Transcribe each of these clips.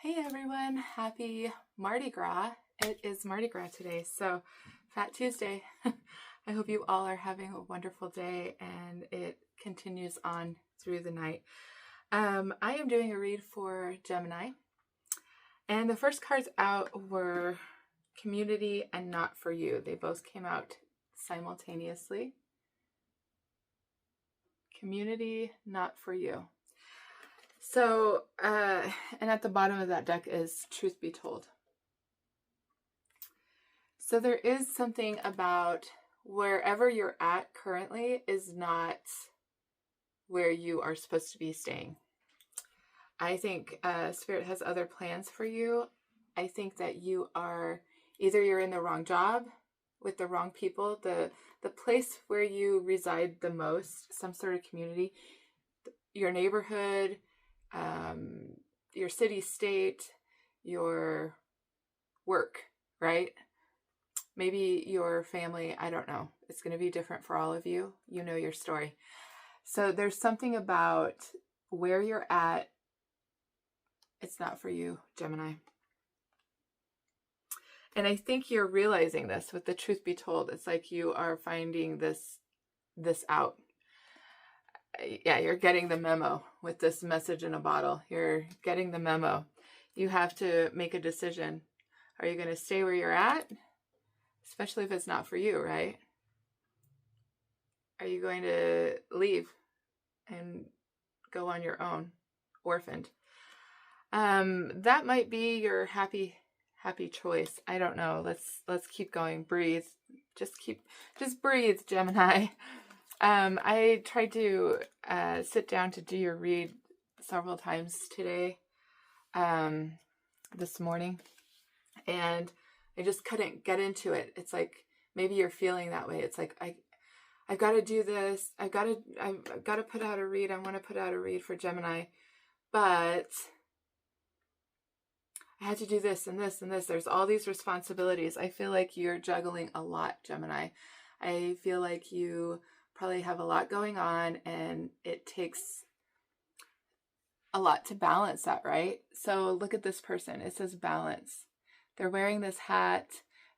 Hey everyone, happy Mardi Gras. It is Mardi Gras today, so Fat Tuesday. I hope you all are having a wonderful day and it continues on through the night. I am doing a read for Gemini, and the first cards out were Community and Not For You. They both came out simultaneously. Community, Not For You. So, and at the bottom of that deck is Truth Be Told. So there is something about wherever you're at currently is not where you are supposed to be staying. I think Spirit has other plans for you. I think that you are, either you're in the wrong job with the wrong people, the place where you reside the most, some sort of community, your neighborhood, your city, state, your work, right? Maybe your family, I don't know. It's going to be different for all of you. You know your story. So there's something about where you're at. It's not for you, Gemini. And I think you're realizing this with the Truth Be Told. It's like you are finding this out. Yeah, you're getting the memo with this message in a bottle. You're getting the memo. You have to make a decision. Are you going to stay where you're at? Especially if it's not for you, right? Are you going to leave and go on your own, orphaned? That might be your happy choice. I don't know. Let's keep going. Breathe. Just breathe, Gemini. I tried to sit down to do your read several times today, this morning, and I just couldn't get into it. It's like, maybe you're feeling that way. It's like, I've got to do this. I've got to put out a read. I want to put out a read for Gemini, but I had to do this and this and this. There's all these responsibilities. I feel like you're juggling a lot, Gemini. I feel like you probably have a lot going on and it takes a lot to balance that, right? So look at this person. It says balance. They're wearing this hat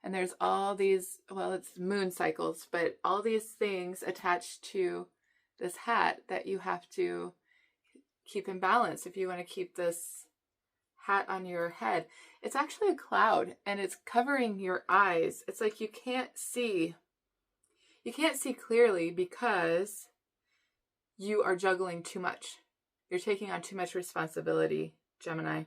and there's all these, well, it's moon cycles, but all these things attached to this hat that you have to keep in balance if you want to keep this hat on your head. It's actually a cloud and it's covering your eyes. It's like you can't see clearly because you are juggling too much. You're taking on too much responsibility, Gemini.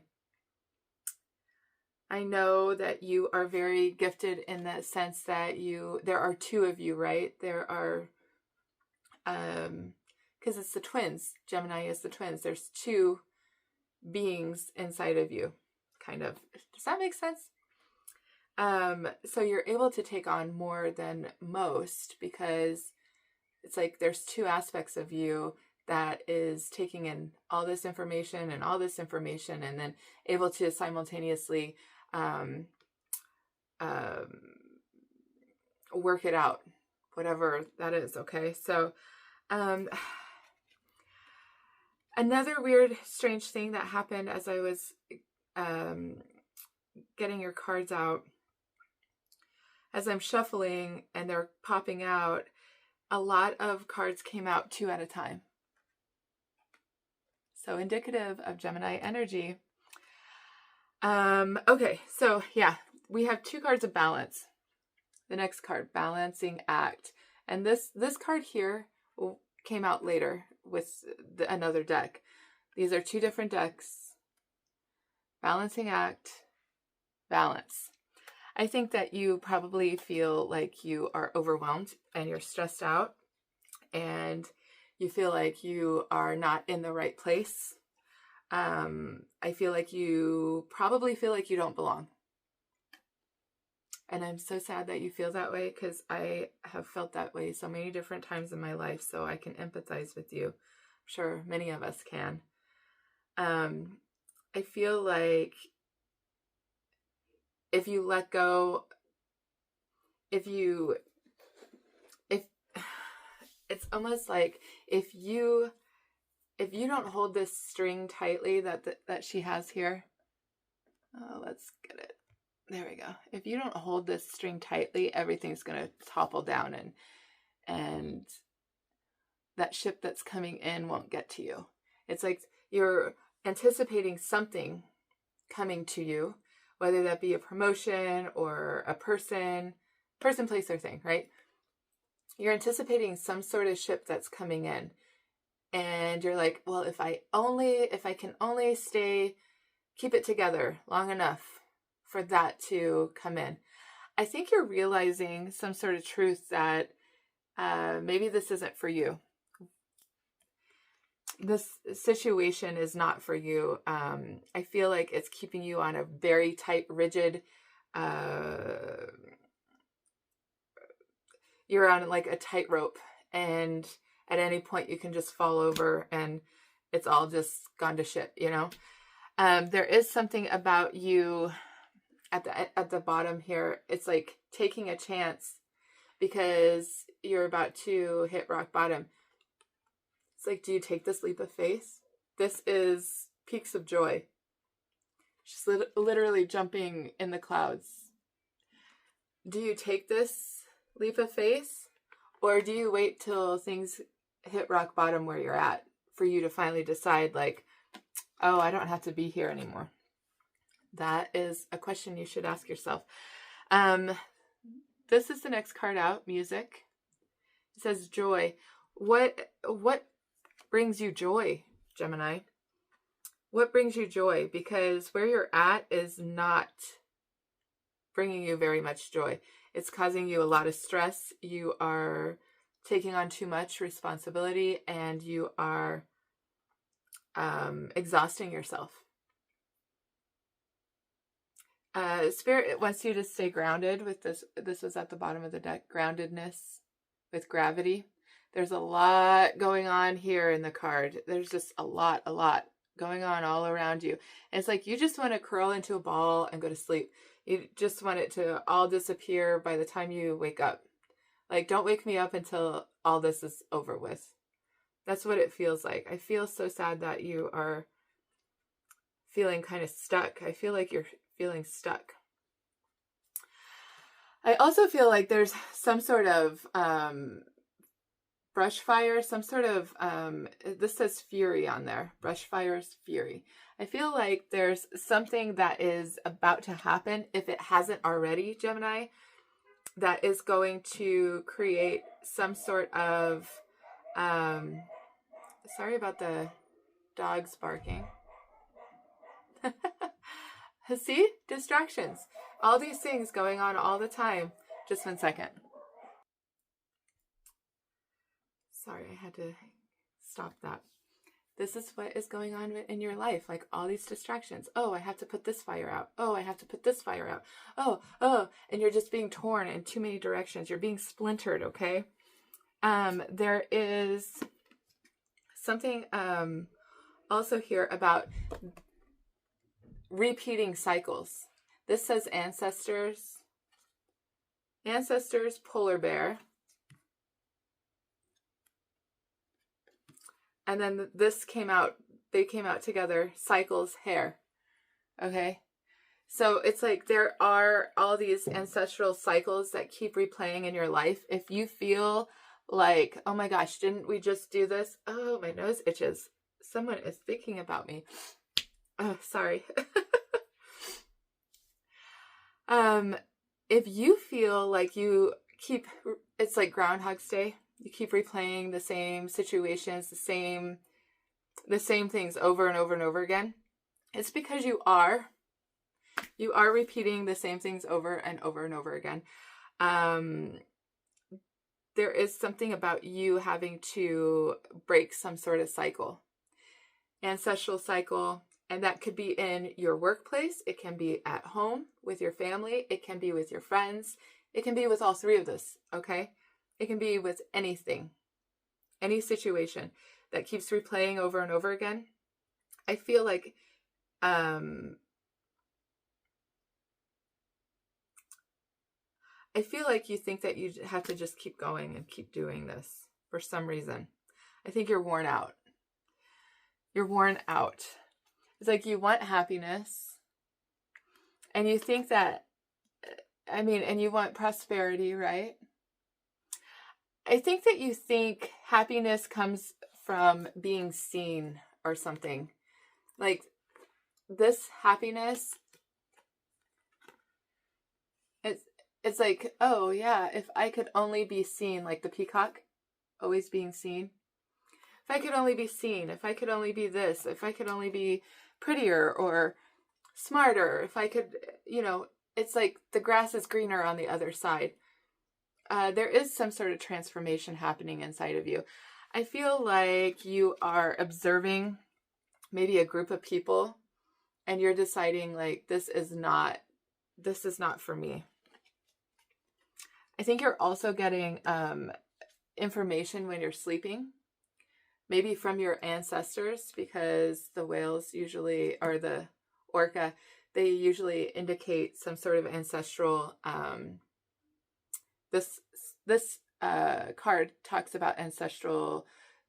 I know that you are very gifted in the sense that there are two of you, right? There are, because it's the twins. Gemini is the twins. There's two beings inside of you, kind of. Does that make sense? So you're able to take on more than most because it's like there's two aspects of you that is taking in all this information and then able to simultaneously work it out, whatever that is. Okay. So, another weird, strange thing that happened as I was, getting your cards out, as I'm shuffling and they're popping out, a lot of cards came out two at a time. So indicative of Gemini energy. Okay, so yeah, we have two cards of balance. The next card, balancing act. And this card here came out later with another deck. These are two different decks. Balancing act, balance. I think that you probably feel like you are overwhelmed and you're stressed out and you feel like you are not in the right place. I feel like you probably feel like you don't belong. And I'm so sad that you feel that way because I have felt that way so many different times in my life, so I can empathize with you. I'm sure many of us can. I feel like if you let go, if it's almost like if you don't hold this string tightly that she has here, Let's get it. There we go. If you don't hold this string tightly, everything's going to topple down, and that ship that's coming in won't get to you. It's like you're anticipating something coming to you, whether that be a promotion or a person, place, or thing, right? You're anticipating some sort of ship that's coming in, and you're like, well, if I can only keep it together long enough for that to come in. I think you're realizing some sort of truth that maybe this isn't for you. This situation is not for you. I feel like it's keeping you on a very tight, rigid, you're on like a tightrope, and at any point you can just fall over and it's all just gone to shit, you know? There is something about you at the bottom here. It's like taking a chance because you're about to hit rock bottom. It's like, do you take this leap of faith? This is peaks of joy. She's literally jumping in the clouds. Do you take this leap of faith, or do you wait till things hit rock bottom where you're at for you to finally decide, like, oh, I don't have to be here anymore? That is a question you should ask yourself. This is the next card out, music. It says joy. What brings you joy, Gemini? What brings you joy? Because where you're at is not bringing you very much joy. It's causing you a lot of stress. You are taking on too much responsibility, and you are exhausting yourself. Spirit wants you to stay grounded with this. This was at the bottom of the deck. Groundedness with gravity. There's a lot going on here in the card. There's just a lot going on all around you. And it's like you just want to curl into a ball and go to sleep. You just want it to all disappear by the time you wake up. Like, don't wake me up until all this is over with. That's what it feels like. I feel so sad that you are feeling kind of stuck. I feel like you're feeling stuck. I also feel like there's some sort of brush fire, some sort of, this says fury on there. Brush fire's fury. I feel like there's something that is about to happen, if it hasn't already, Gemini, that is going to create some sort of, sorry about the dogs barking. See? Distractions. All these things going on all the time. Just 1 second. Sorry, I had to stop that. This is what is going on in your life. Like all these distractions. Oh, I have to put this fire out. Oh, I have to put this fire out. Oh. And you're just being torn in too many directions. You're being splintered, okay? There is something also here about repeating cycles. This says ancestors, polar bear. And then this came out, they came out together, cycles, hair. Okay? So it's like there are all these ancestral cycles that keep replaying in your life. If you feel like, oh my gosh, didn't we just do this? Oh, my nose itches. Someone is thinking about me. Oh, sorry. If you feel like you keep, it's like Groundhog's Day. You keep replaying the same situations, the same things over and over and over again. It's because you are repeating the same things over and over and over again. There is something about you having to break some sort of cycle, ancestral cycle. And that could be in your workplace. It can be at home with your family. It can be with your friends. It can be with all three of this, okay? It can be with anything, any situation that keeps replaying over and over again. I feel like you think that you have to just keep going and keep doing this for some reason. I think you're worn out. You're worn out. It's like you want happiness. And you think that, I mean, and you want prosperity, right? I think that you think happiness comes from being seen or something. Like this happiness, it's it's like, oh yeah, if I could only be seen, like the peacock, always being seen. If I could only be seen, if I could only be this, if I could only be prettier or smarter, if I could, it's like the grass is greener on the other side. There is some sort of transformation happening inside of you. I feel like you are observing maybe a group of people and you're deciding like, this is not for me. I think you're also getting information when you're sleeping, maybe from your ancestors, because the whales usually, or the orca, they usually indicate some sort of ancestral, this card talks about ancestral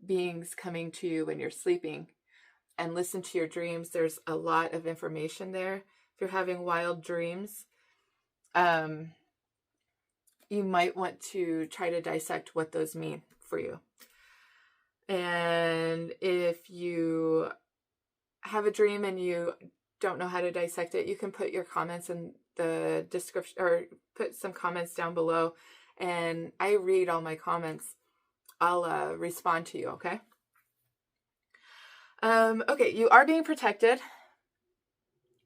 beings coming to you when you're sleeping, and listen to your dreams. There's a lot of information there. If you're having wild dreams, you might want to try to dissect what those mean for you. And if you have a dream and you don't know how to dissect it, you can put your comments in the description, or put some comments down below, and I read all my comments. I'll respond to you, okay? Okay, you are being protected.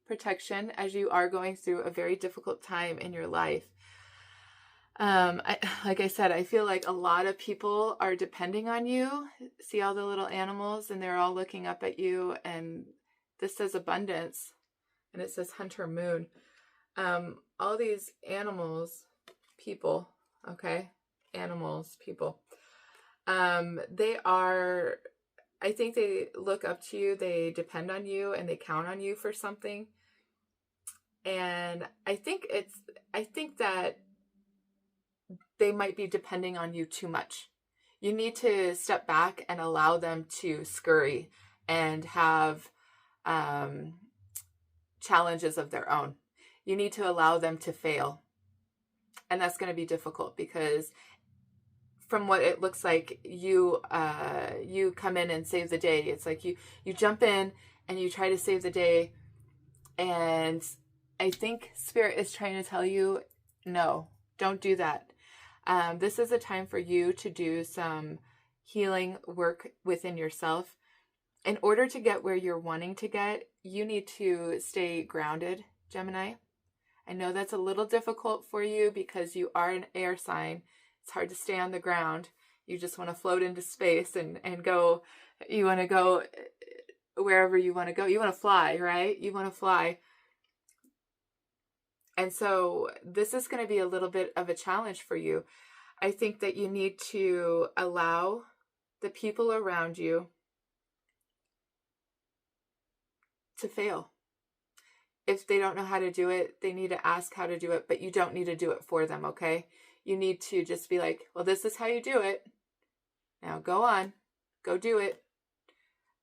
Protection as you are going through a very difficult time in your life. Like I said, I feel like a lot of people are depending on you. See all the little animals, and they're all looking up at you, and this says abundance, and it says hunter moon. All these animals, people, okay? Animals, people. They are, I think they look up to you, they depend on you, and they count on you for something. And I think that they might be depending on you too much. You need to step back and allow them to scurry and have challenges of their own. You need to allow them to fail. And that's going to be difficult, because from what it looks like, you come in and save the day. It's like you jump in and you try to save the day. And I think Spirit is trying to tell you, no, don't do that. This is a time for you to do some healing work within yourself. In order to get where you're wanting to get, you need to stay grounded, Gemini. I know that's a little difficult for you because you are an air sign. It's hard to stay on the ground. You just want to float into space and go. You want to go wherever you want to go. You want to fly, right? You want to fly. And so this is going to be a little bit of a challenge for you. I think that you need to allow the people around you to fail. If they don't know how to do it, they need to ask how to do it, but you don't need to do it for them, okay? You need to just be like, well, this is how you do it. Now go on, go do it.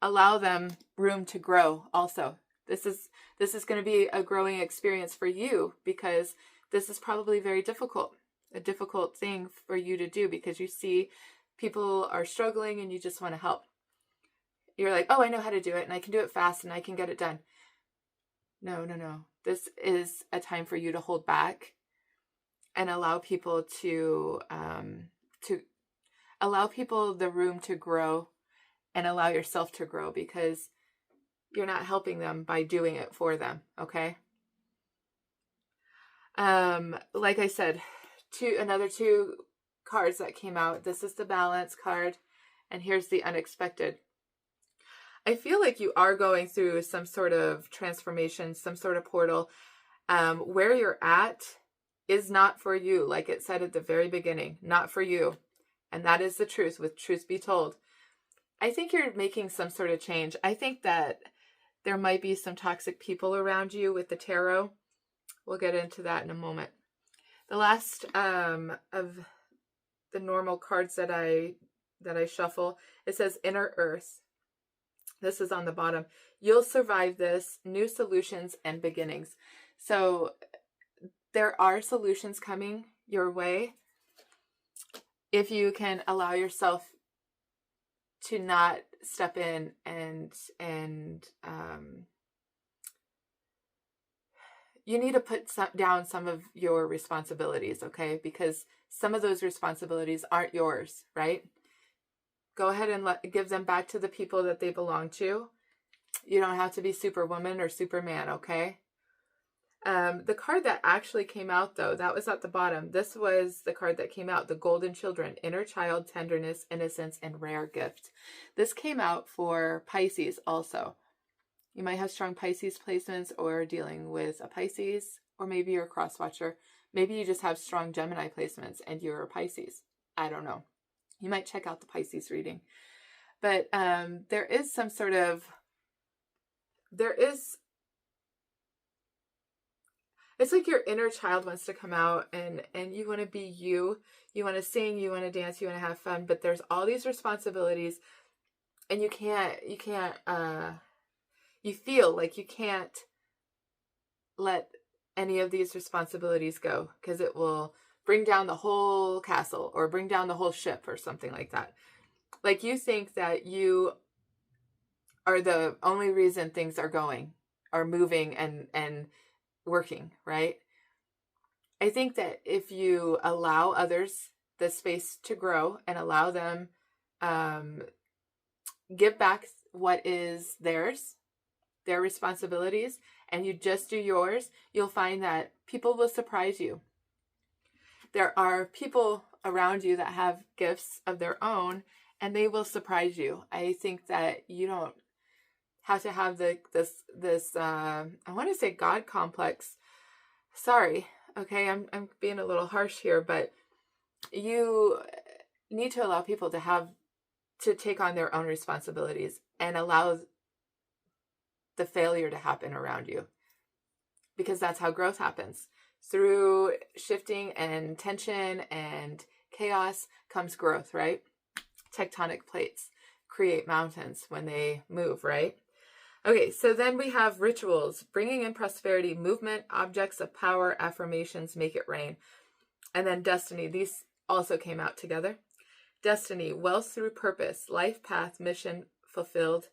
Allow them room to grow also. This is going to be a growing experience for you, because this is probably very difficult, a difficult thing for you to do, because you see people are struggling and you just want to help. You're like, oh, I know how to do it, and I can do it fast, and I can get it done. No. This is a time for you to hold back and allow people to allow people the room to grow, and allow yourself to grow, because you're not helping them by doing it for them, okay? Like I said, another two cards that came out. This is the Balance card, and here's the Unexpected. I feel like you are going through some sort of transformation, some sort of portal. Where you're at is not for you, like it said at the very beginning, not for you. And that is the truth, with truth be told. I think you're making some sort of change. I think that there might be some toxic people around you with the tarot. We'll get into that in a moment. The last of the normal cards that I shuffle, it says Inner Earth. This is on the bottom. You'll survive this. New solutions and beginnings. So there are solutions coming your way if you can allow yourself to not step in and you need to put down some of your responsibilities, okay? Because some of those responsibilities aren't yours, right? Go ahead and give them back to the people that they belong to. You don't have to be Superwoman or Superman, okay? The card that actually came out, though, that was at the bottom. This was the card that came out, the Golden Children, Inner Child, Tenderness, Innocence, and Rare Gift. This came out for Pisces also. You might have strong Pisces placements or dealing with a Pisces, or maybe you're a cross watcher. Maybe you just have strong Gemini placements and you're a Pisces. I don't know. You might check out the Pisces reading. But there is some sort of, it's like your inner child wants to come out and you want to be you. You want to sing, you want to dance, you want to have fun, but there's all these responsibilities and you feel like you can't let any of these responsibilities go because it will bring down the whole castle or bring down the whole ship or something like that. Like you think that you are the only reason things are moving and working, right? I think that if you allow others the space to grow and allow them give back what is theirs, their responsibilities, and you just do yours, you'll find that people will surprise you. There are people around you that have gifts of their own and they will surprise you. I think that you don't have to have this I want to say God complex. Sorry, okay, I'm being a little harsh here, but you need to allow people to take on their own responsibilities and allow the failure to happen around you, because that's how growth happens. Through shifting and tension and chaos comes growth, right? Tectonic plates create mountains when they move, right? Okay, so then we have rituals, bringing in prosperity, movement, objects of power, affirmations, make it rain. And then destiny, these also came out together. Destiny, wealth through purpose, life path, mission fulfilled,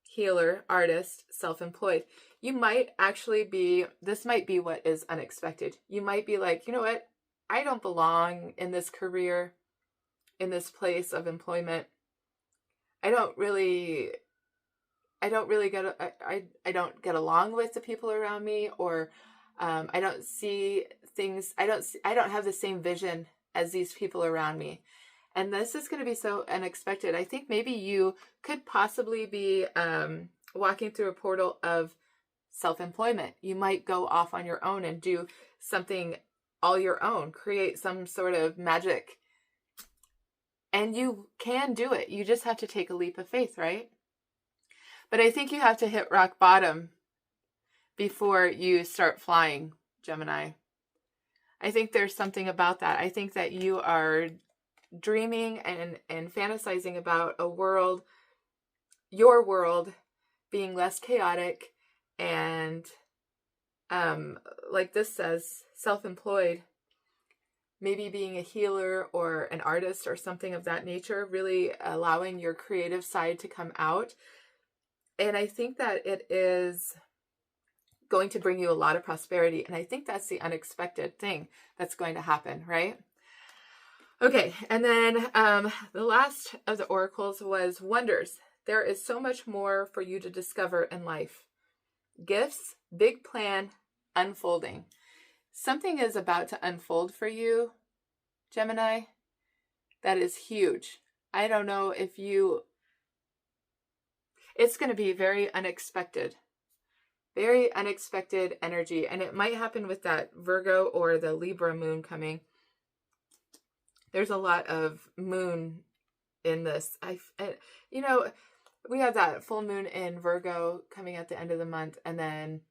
healer, artist, self-employed. You might actually this might be what is unexpected. You might be like, you know what? I don't belong in this career, in this place of employment. I don't get along with the people around me, or I don't see things. I don't have the same vision as these people around me. And this is going to be so unexpected. I think maybe you could possibly be walking through a portal of self-employment. You might go off on your own and do something all your own, create some sort of magic. And you can do it. You just have to take a leap of faith, right? But I think you have to hit rock bottom before you start flying, Gemini. I think there's something about that. I think that you are dreaming and fantasizing about a world, your world, being less chaotic and, like this says, self-employed, maybe being a healer or an artist or something of that nature, really allowing your creative side to come out. And I think that it is going to bring you a lot of prosperity. And I think that's the unexpected thing that's going to happen, right? Okay, and then the last of the oracles was wonders. There is so much more for you to discover in life. Gifts, big plan, unfolding. Something is about to unfold for you, Gemini. That is huge. I don't know if it's going to be very unexpected energy. And it might happen with that Virgo or the Libra moon coming. There's a lot of moon in this. We have that full moon in Virgo coming at the end of the month. And then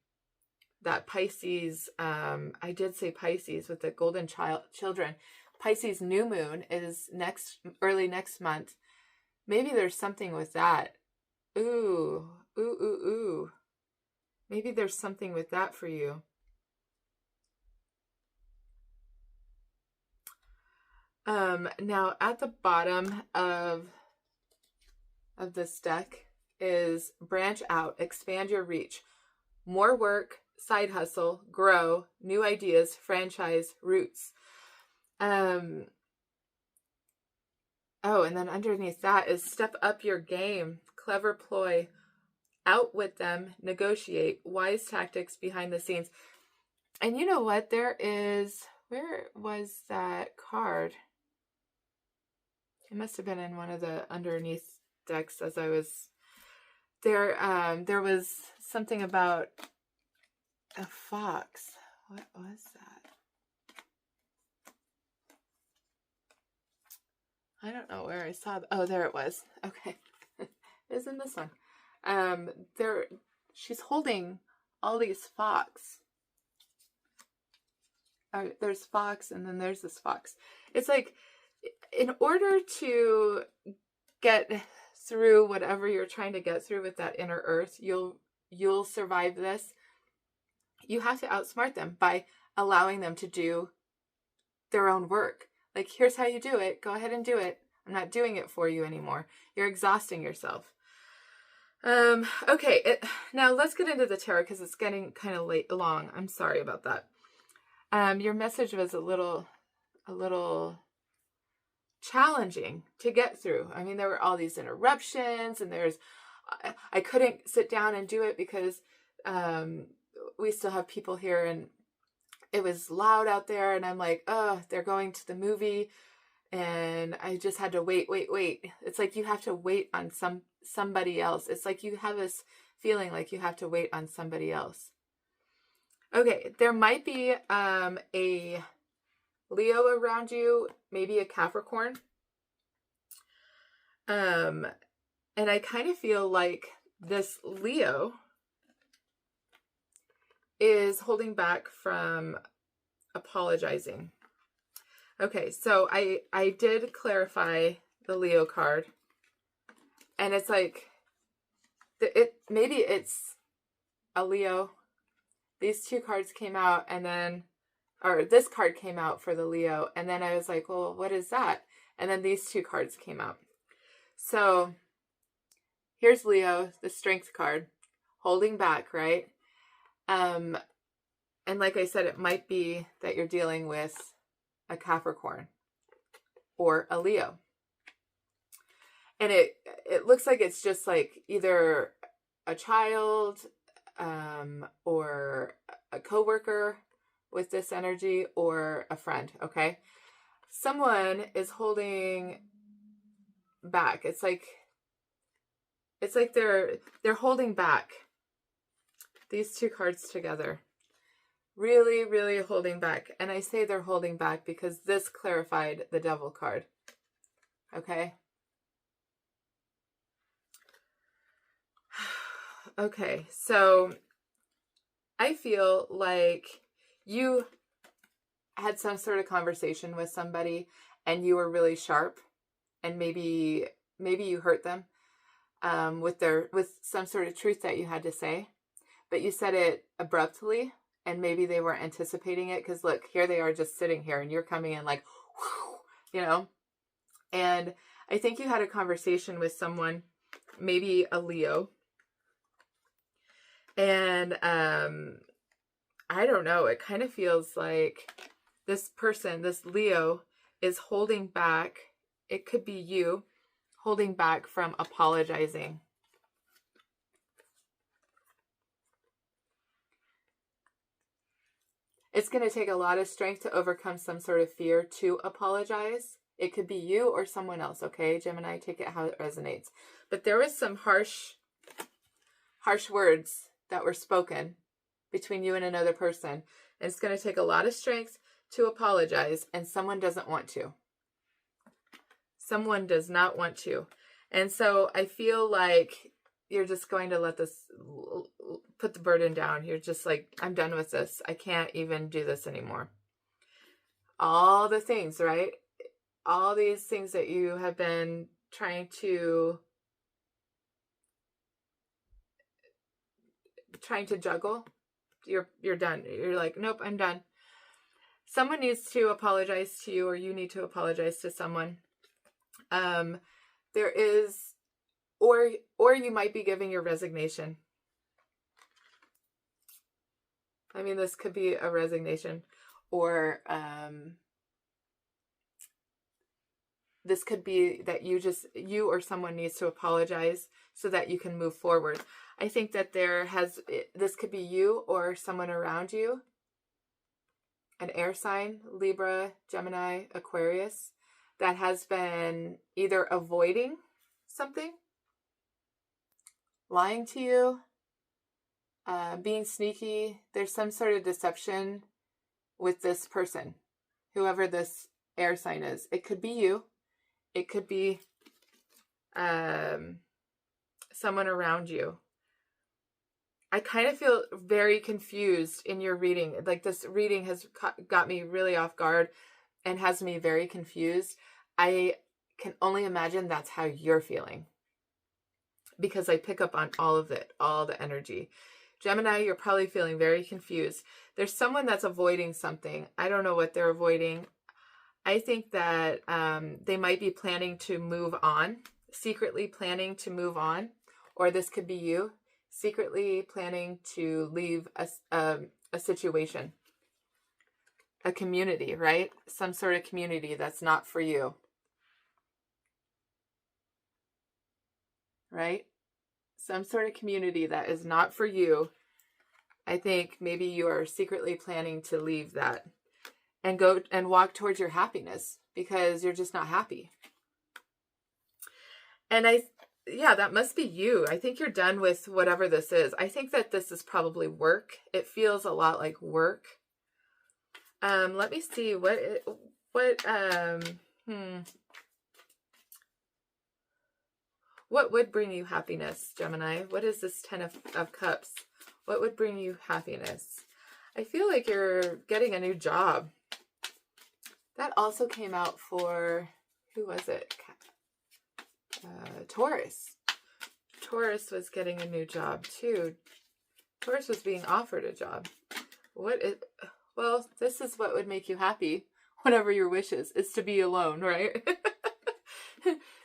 that Pisces, I did say Pisces with the golden children. Pisces new moon is early next month. Maybe there's something with that. Ooh. Maybe there's something with that for you. Now at the bottom of this deck is branch out, expand your reach, more work, side hustle, grow, new ideas, franchise, roots. Oh, and then underneath that is step up your game, clever ploy, outwit them, negotiate, wise tactics behind the scenes. And you know what? There is, where was that card? It must have been in one of the underneath decks as I was there. There was something about a fox. What was that? I don't know where I saw. Oh, there it was. Okay. It was in this one. She's holding all these fox. There's fox, and then there's this fox. It's like, in order to get through whatever you're trying to get through with that inner earth, you'll survive this. You have to outsmart them by allowing them to do their own work. Like, here's how you do it. Go ahead and do it. I'm not doing it for you anymore. You're exhausting yourself. Okay. Now let's get into the tarot because it's getting kind of long. I'm sorry about that. Your message was a little challenging to get through. I mean, there were all these interruptions, and I couldn't sit down and do it because we still have people here, and it was loud out there, and I'm like, oh, they're going to the movie, and I just had to wait. It's like you have to wait on somebody else. It's like you have this feeling like you have to wait on somebody else. Okay, there might be a Leo around you, maybe a Capricorn. And I kind of feel like this Leo is holding back from apologizing. Okay, so I did clarify the Leo card, and it's like maybe it's a Leo. These two cards came out, and then, or this card came out for the Leo, and then I was like, well, what is that? And then these two cards came out. So here's Leo, the Strength card, holding back, right? And like I said, it might be that you're dealing with a Capricorn or a Leo. And it looks like it's just like either a child or a coworker with this energy, or a friend, okay? Someone is holding back. It's like they're holding back. These two cards together. Really, really holding back. And I say they're holding back because this clarified the Devil card. Okay? Okay, so I feel like you had some sort of conversation with somebody and you were really sharp, and maybe you hurt them with some sort of truth that you had to say, but you said it abruptly, and maybe they weren't anticipating it because look, here they are just sitting here and you're coming in like, whew, and I think you had a conversation with someone, maybe a Leo, and I don't know, it kind of feels like this person, this Leo, is holding back. It could be you holding back from apologizing. It's going to take a lot of strength to overcome some sort of fear to apologize. It could be you or someone else, okay? Gemini, take it how it resonates. But there was some harsh words that were spoken between you and another person. And it's going to take a lot of strength to apologize, and someone doesn't want to. Someone does not want to. And so I feel like you're just going to let this, put the burden down. You're just like, I'm done with this. I can't even do this anymore. All the things, right? All these things that you have been trying to juggle, you're done. You're like, nope, I'm done. someone needs to apologize to you, or you need to apologize to someone. There is, or you might be giving your resignation. I mean, this could be a resignation, or this could be that you or someone needs to apologize so that you can move forward. I think that this could be you or someone around you, an air sign, Libra, Gemini, Aquarius, that has been either avoiding something, lying to you, being sneaky. There's some sort of deception with this person, whoever this air sign is. It could be you. It could be someone around you. I kind of feel very confused in your reading. Like, this reading has got me really off guard and has me very confused. I can only imagine that's how you're feeling, because I pick up on all of it, all the energy. Gemini, you're probably feeling very confused. There's someone that's avoiding something. I don't know what they're avoiding. I think that they might be planning to move on, secretly planning to move on, or this could be you, secretly planning to leave a situation, a community, right? Some sort of community that's not for you, right? Some sort of community that is not for you. I think maybe you are secretly planning to leave that and go and walk towards your happiness, because you're just not happy. And that must be you. I think you're done with whatever this is. I think that this is probably work. It feels a lot like work. Let me see what would bring you happiness, Gemini? What is this 10 of Cups? What would bring you happiness? I feel like you're getting a new job. That also came out for, who was it? Taurus. Taurus was getting a new job too. Taurus was being offered a job. Well, this is what would make you happy. Whatever your wish is to be alone, right?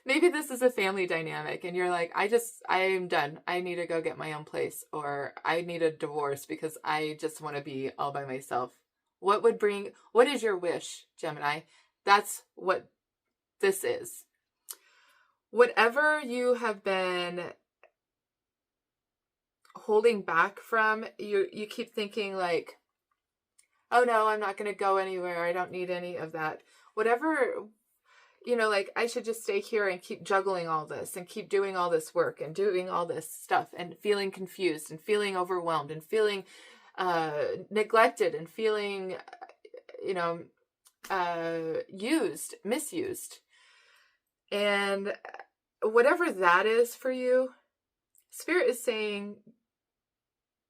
Maybe this is a family dynamic and you're like, I am done. I need to go get my own place, or I need a divorce because I just want to be all by myself. What is your wish, Gemini? That's what this is. Whatever you have been holding back from, you keep thinking like, oh no, I'm not going to go anywhere. I don't need any of that. Whatever, like, I should just stay here and keep juggling all this and keep doing all this work and doing all this stuff and feeling confused and feeling overwhelmed and feeling neglected and feeling, misused. And whatever that is for you, Spirit is saying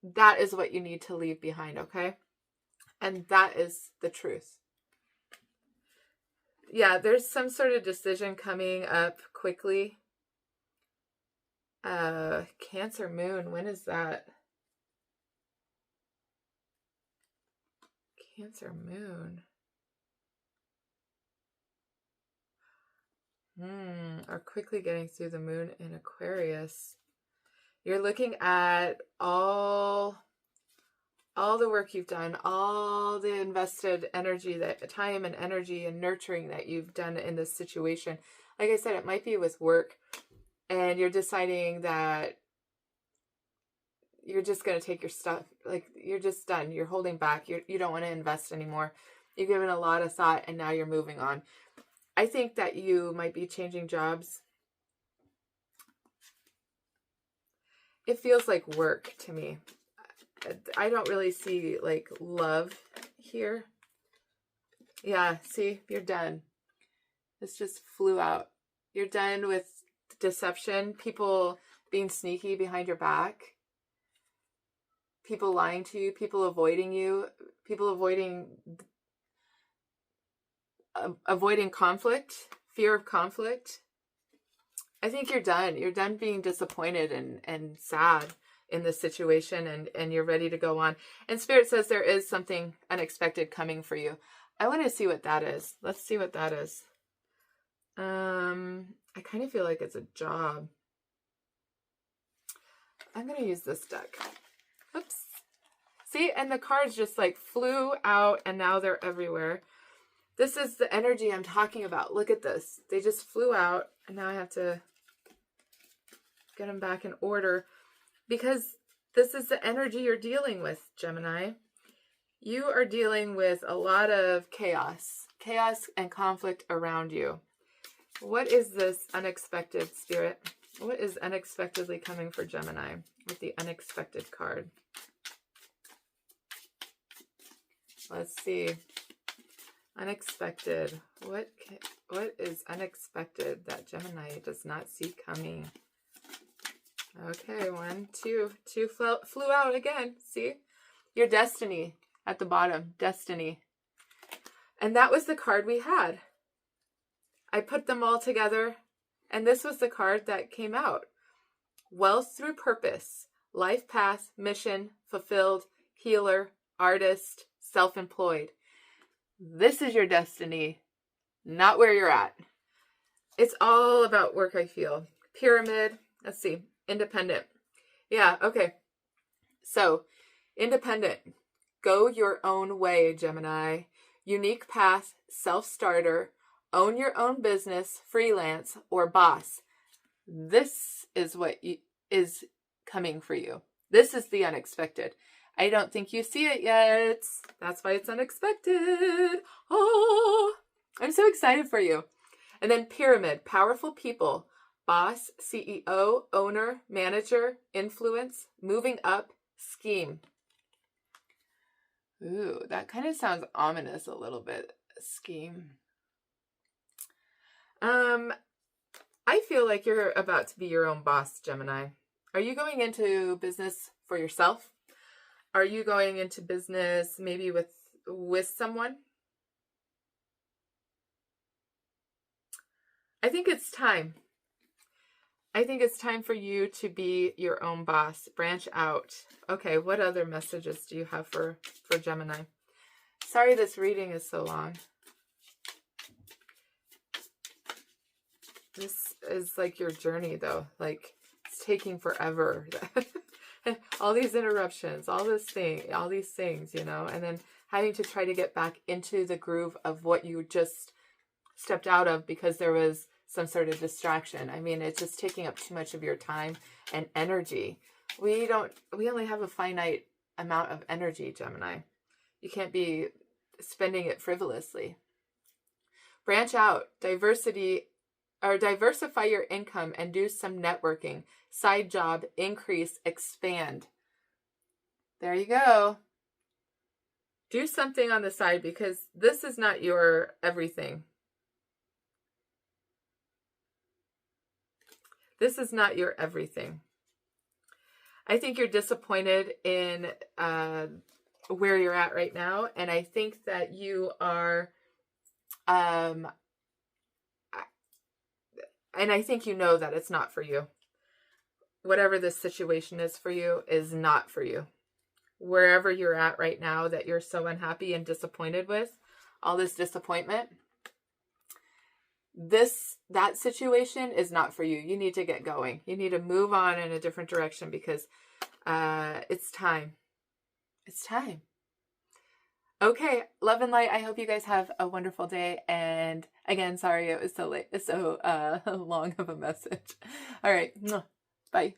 that is what you need to leave behind, okay? And that is the truth. Yeah, there's some sort of decision coming up quickly. Cancer moon, when is that? Cancer moon. Are quickly getting through the moon in Aquarius. You're looking at all the work you've done, all the invested energy, that time and energy and nurturing that you've done in this situation. Like I said, it might be with work, and you're deciding that you're just going to take your stuff, like you're just done. You're holding back. You don't want to invest anymore. You've given a lot of thought and now you're moving on. I think that you might be changing jobs. It feels like work to me. I don't really see like love here. Yeah, see, you're done. This just flew out. You're done with deception, people being sneaky behind your back, people lying to you, people avoiding you, people avoiding conflict, fear of conflict. I think you're done. You're done being disappointed and sad in this situation, and you're ready to go on. And Spirit says there is something unexpected coming for you. I want to see what that is. Let's see what that is. I kind of feel like it's a job. I'm going to use this deck. Oops. See, and the cards just like flew out and now they're everywhere. This is the energy I'm talking about. Look at this. They just flew out and now I have to get them back in order because this is the energy you're dealing with, Gemini. You are dealing with a lot of chaos and conflict around you. What is this unexpected, Spirit? What is unexpectedly coming for Gemini with the unexpected card? Let's see. Unexpected. What is unexpected that Gemini does not see coming? Okay, 1, 2. 2 flew out again. See? Your destiny at the bottom. Destiny. And that was the card we had. I put them all together, and this was the card that came out. Wealth through purpose. Life path, mission, fulfilled, healer, artist, self-employed. This is your destiny, not where you're at. It's all about work, I feel. Pyramid. Let's see. Independent. Yeah, okay. So, independent. Go your own way, Gemini. Unique path, self-starter. Own your own business, freelance, or boss. This is what is coming for you. This is the unexpected. I don't think you see it yet. That's why it's unexpected. Oh, I'm so excited for you. And then pyramid, powerful people, boss, CEO, owner, manager, influence, moving up, scheme. Ooh, that kind of sounds ominous a little bit. Scheme. I feel like you're about to be your own boss, Gemini. Are you going into business for yourself? Are you going into business maybe with someone? I think it's time. I think it's time for you to be your own boss. Branch out. Okay, what other messages do you have for Gemini? Sorry this reading is so long. This is like your journey, though. Like, it's taking forever. All these interruptions, all these things, you know, and then having to try to get back into the groove of what you just stepped out of because there was some sort of distraction. I mean, it's just taking up too much of your time and energy. We only have a finite amount of energy, Gemini. You can't be spending it frivolously. Branch out, diversify your income and do some networking. Side job, increase, expand. There you go. Do something on the side because this is not your everything. This is not your everything. I think you're disappointed in where you're at right now. And I think that you are, and I think you know that it's not for you. Whatever this situation is for you is not for you. Wherever you're at right now that you're so unhappy and disappointed with, all this disappointment, that situation is not for you. You need to get going. You need to move on in a different direction because it's time. It's time. Okay, love and light. I hope you guys have a wonderful day. And again, sorry it was so late, so long of a message. All right, bye.